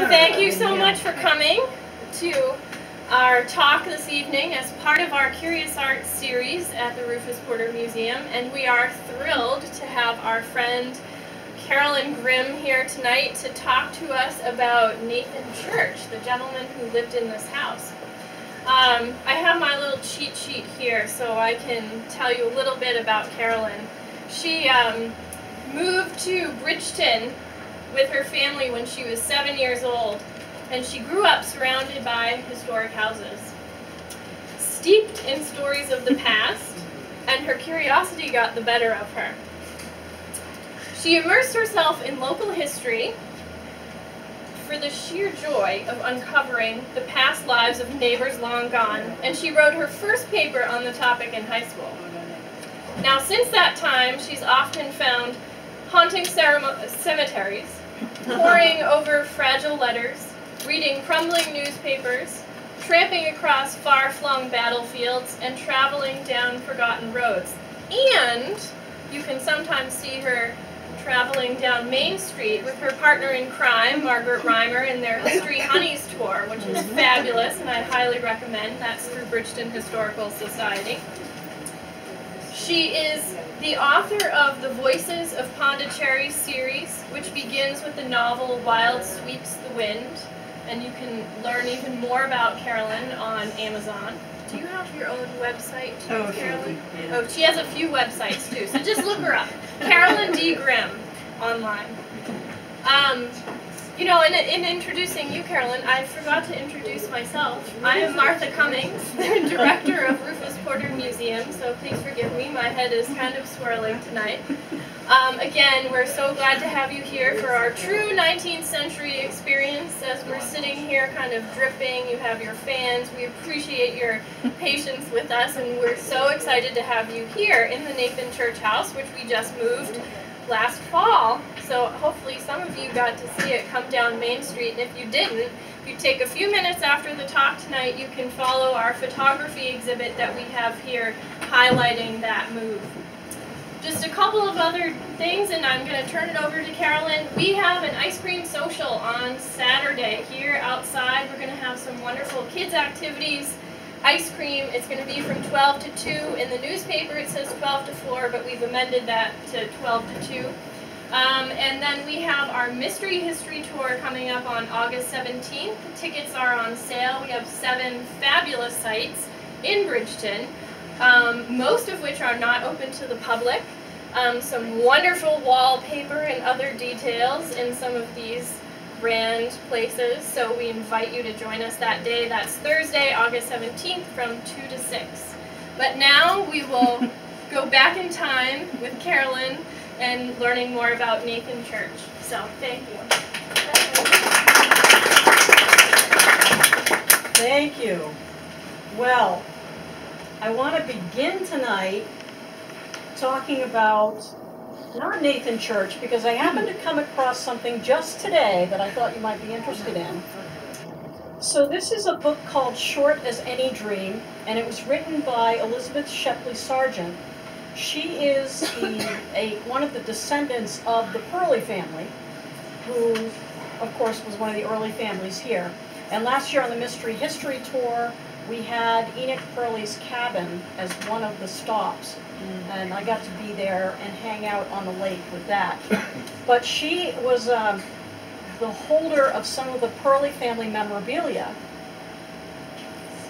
Thank you so much for coming to our talk this evening as part of our Curious Arts series at the Rufus Porter Museum, and we are thrilled to have our friend Caroline Grimm here tonight to talk to us about Nathan Church, the gentleman who lived in this house. I have my little cheat sheet here so I can tell you a little bit about Caroline. She moved to Bridgton with her family when she was 7 years old, and she grew up surrounded by historic houses. Steeped in stories of the past, and her curiosity got the better of her. She immersed herself in local history for the sheer joy of uncovering the past lives of neighbors long gone, and she wrote her first paper on the topic in high school. Now, since that time, she's often found haunting cemeteries, poring over fragile letters, reading crumbling newspapers, tramping across far-flung battlefields, and traveling down forgotten roads. And you can sometimes see her traveling down Main Street with her partner in crime, Margaret Reimer, in their History Honeys tour, which is fabulous, and I highly recommend. That's through Bridgton Historical Society. She is the author of the Voices of Pondicherry series, which begins with the novel Wild Sweeps the Wind, and you can learn even more about Caroline on Amazon. Do you have your own website too, Caroline? Yeah. Oh, she has a few websites too, so just look her up. Caroline D. Grimm online. You know, in introducing you, Caroline, I forgot to introduce myself. I am Martha Cummings, the director of Rufus Porter Museum, so please forgive me, my head is kind of swirling tonight. Again, we're so glad to have you here for our true 19th century experience. As we're sitting here kind of dripping, you have your fans, we appreciate your patience with us, and we're so excited to have you here in the Nathan Church house, which we just moved last fall. So hopefully some of you got to see it come down Main Street, and if you didn't, if you take a few minutes after the talk tonight, you can follow our photography exhibit that we have here highlighting that move. Just a couple of other things, and I'm going to turn it over to Caroline. We have an ice cream social on Saturday here outside. We're going to have some wonderful kids activities. Ice cream, it's going to be from 12 to 2. In the newspaper it says 12 to 4, but we've amended that to 12 to 2. And then we have our Mystery History Tour coming up on August 17th. The tickets are on sale. We have 7 fabulous sites in Bridgton, most of which are not open to the public. Some wonderful wallpaper and other details in some of these grand places, so we invite you to join us that day. That's Thursday, August 17th from 2 to 6. But now we will go back in time with Caroline and learning more about Nathan Church. So, thank you. Thank you. Well, I want to begin tonight talking about not Nathan Church, because I happened to come across something just today that I thought you might be interested in. So this is a book called Short as Any Dream, and it was written by Elizabeth Shepley Sargent. She is one of the descendants of the Purley family, who, of course, was one of the early families here. And last year on the Mystery History Tour, we had Enoch Purley's cabin as one of the stops. And I got to be there and hang out on the lake with that. But she was the holder of some of the Purley family memorabilia.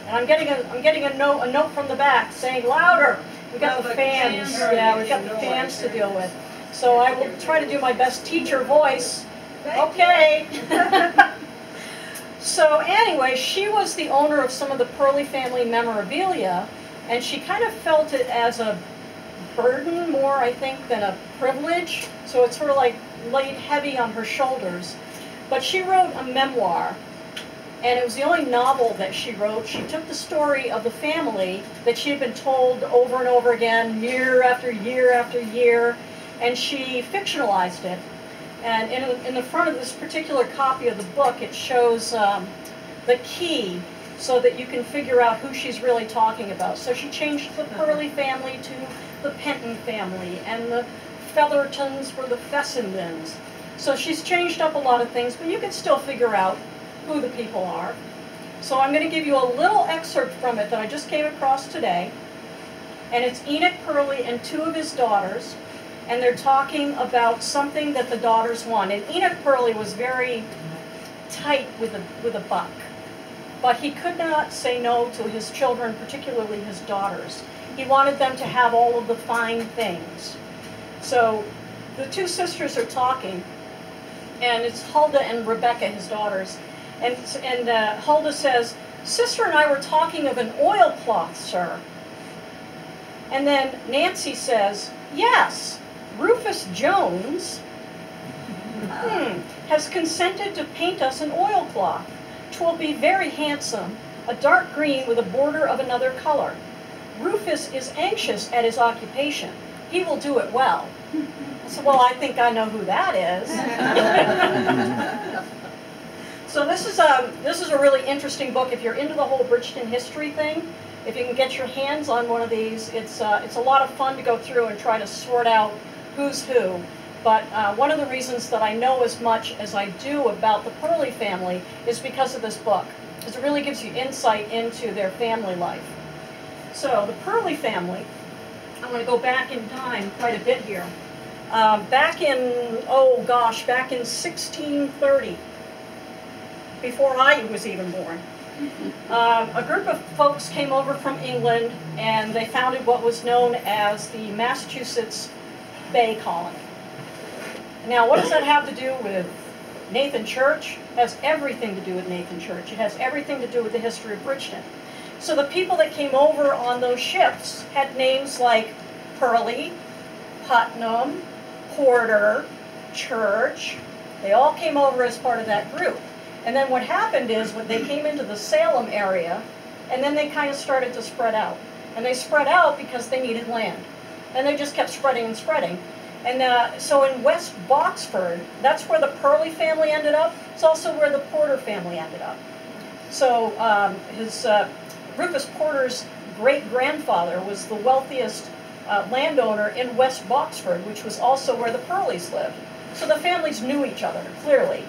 And I'm getting a note from the back saying louder. We got the fans. Yeah, we got the fans to deal with. So I will try to do my best teacher voice. Okay. So anyway, she was the owner of some of the Purley family memorabilia, and she kind of felt it as a burden more, I think, than a privilege. So it's sort of like laid heavy on her shoulders. But she wrote a memoir, and it was the only novel that she wrote. She took the story of the family that she had been told over and over again, year after year after year, and she fictionalized it. And in the front of this particular copy of the book, it shows the key so that you can figure out who she's really talking about. So she changed the Purley family to the Penton family, and the Feathertons were the Fessendens. So she's changed up a lot of things, but you can still figure out who the people are. So I'm going to give you a little excerpt from it that I just came across today. And it's Enoch Purley and two of his daughters. And they're talking about something that the daughters want. And Enoch Purley was very tight with a buck. But he could not say no to his children, particularly his daughters. He wanted them to have all of the fine things. So the two sisters are talking, and it's Huldah and Rebecca, his daughters. And Huldah says, "Sister and I were talking of an oilcloth, sir." And then Nancy says, "Yes, Rufus Jones has consented to paint us an oilcloth. 'Twill be very handsome, a dark green with a border of another color. Rufus is anxious at his occupation. He will do it well." I said, "Well, I think I know who that is." So this is a really interesting book. If you're into the whole Bridgton history thing, if you can get your hands on one of these, it's a lot of fun to go through and try to sort out who's who. But one of the reasons that I know as much as I do about the Purley family is because of this book, because it really gives you insight into their family life. So the Purley family, I'm going to go back in time quite a bit here. Back in 1630, before I was even born, a group of folks came over from England and they founded what was known as the Massachusetts Bay Colony. Now, what does that have to do with Nathan Church? It has everything to do with Nathan Church. It has everything to do with the history of Bridgton. So the people that came over on those ships had names like Purley, Putnam, Porter, Church. They all came over as part of that group. And then what happened is when they came into the Salem area, and then they kind of started to spread out. And they spread out because they needed land. And they just kept spreading and spreading. And so in West Boxford, that's where the Purley family ended up. It's also where the Porter family ended up. So Rufus Porter's great-grandfather was the wealthiest landowner in West Boxford, which was also where the Purleys lived. So the families knew each other, clearly.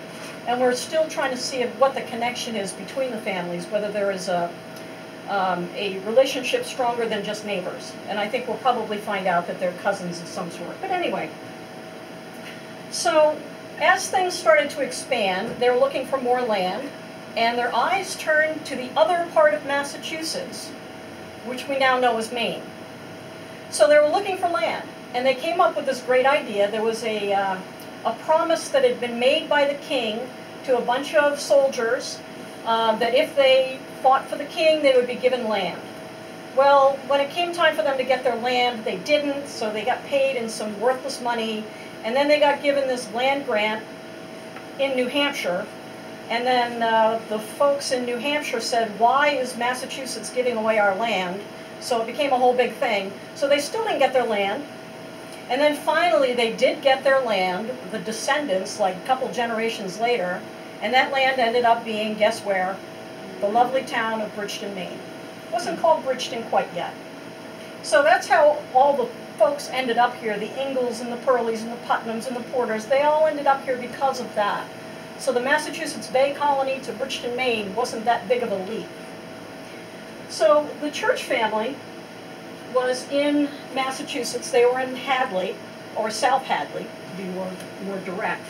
And we're still trying to see what the connection is between the families, whether there is a relationship stronger than just neighbors. And I think we'll probably find out that they're cousins of some sort. But anyway, so as things started to expand, they were looking for more land, and their eyes turned to the other part of Massachusetts, which we now know as Maine. So they were looking for land, and they came up with this great idea. There was a promise that had been made by the king to a bunch of soldiers that if they fought for the king, they would be given land. Well, when it came time for them to get their land, they didn't, so they got paid in some worthless money, and then they got given this land grant in New Hampshire. And then the folks in New Hampshire said, "Why is Massachusetts giving away our land?" So it became a whole big thing. So they still didn't get their land. And then finally they did get their land, the descendants, like a couple generations later, and that land ended up being, guess where? The lovely town of Bridgton, Maine. It wasn't called Bridgton quite yet. So that's how all the folks ended up here, the Ingalls and the Purleys and the Putnams and the Porters. They all ended up here because of that. So the Massachusetts Bay Colony to Bridgton, Maine wasn't that big of a leap. So the Church family was in Massachusetts. They were in Hadley, or South Hadley, to be more direct.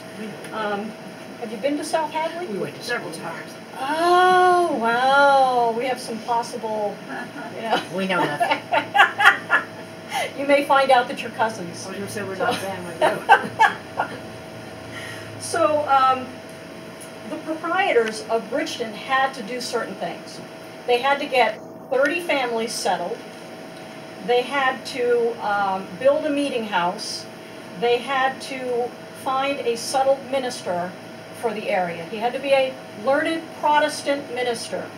Have you been to South Hadley? We went several times. Oh, wow. We have some possible, We know nothing. You may find out that you're cousins. I was going to say we're not family, though. So, the proprietors of Bridgton had to do certain things. They had to get 30 families settled. They had to build a meeting house. They had to find a settled minister for the area. He had to be a learned Protestant minister.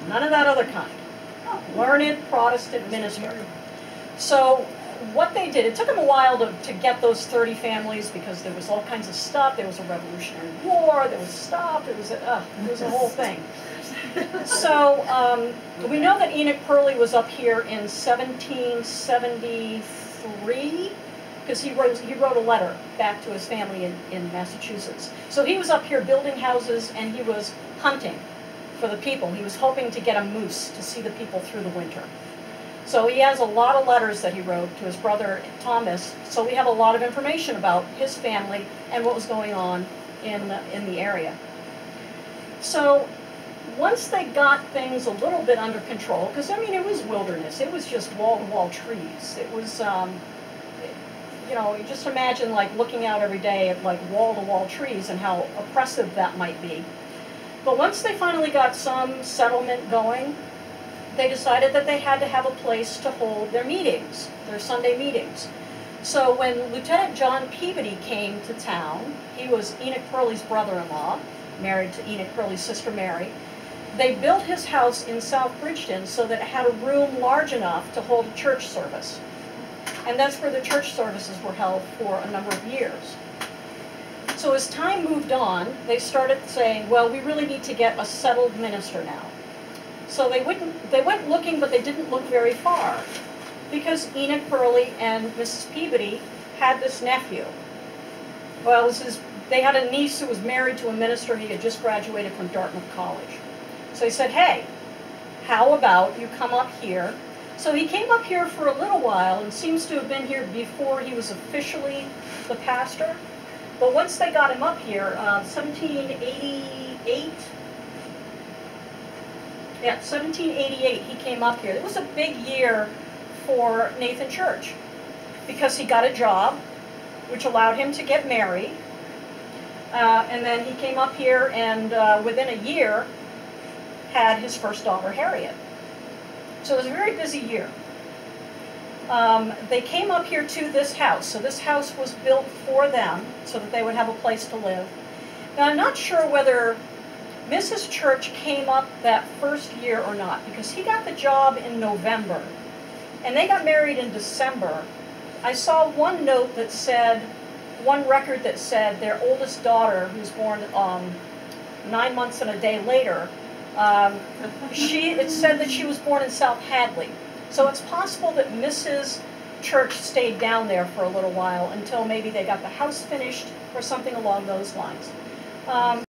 None of that other kind. Learned Protestant minister. So what they did, it took them a while to get those 30 families because there was all kinds of stuff. There was a Revolutionary War, there was stuff, it was a whole thing. So we know that Enoch Purley was up here in 1773, because he wrote a letter back to his family in Massachusetts. So he was up here building houses, and he was hunting for the people. He was hoping to get a moose to see the people through the winter. So he has a lot of letters that he wrote to his brother Thomas, so we have a lot of information about his family and what was going on in the area. So once they got things a little bit under control, because I mean it was wilderness, it was just wall-to-wall trees. It was, you know, you just imagine like looking out every day at like wall-to-wall trees and how oppressive that might be. But once they finally got some settlement going, they decided that they had to have a place to hold their meetings, their Sunday meetings. So when Lieutenant John Peabody came to town, he was Enoch Pearlie's brother-in-law, married to Enoch Pearlie's sister Mary. They built his house in South Bridgton so that it had a room large enough to hold a church service. And that's where the church services were held for a number of years. So as time moved on, they started saying, well, we really need to get a settled minister now. So they went looking, but they didn't look very far, because Enoch Pearlie and Mrs. Peabody had this nephew. Well, they had a niece who was married to a minister. He had just graduated from Dartmouth College. So he said, hey, how about you come up here? So he came up here for a little while and seems to have been here before he was officially the pastor. But once they got him up here, 1788, yeah, 1788, he came up here. It was a big year for Nathan Church because he got a job, which allowed him to get married. And then he came up here and within a year had his first daughter, Harriet. So it was a very busy year. They came up here to this house. So this house was built for them so that they would have a place to live. Now I'm not sure whether Mrs. Church came up that first year or not, because he got the job in November and they got married in December. I saw one note that said, one record that said their oldest daughter, who was born 9 months and a day later, it said that she was born in South Hadley. So it's possible that Mrs. Church stayed down there for a little while until maybe they got the house finished or something along those lines.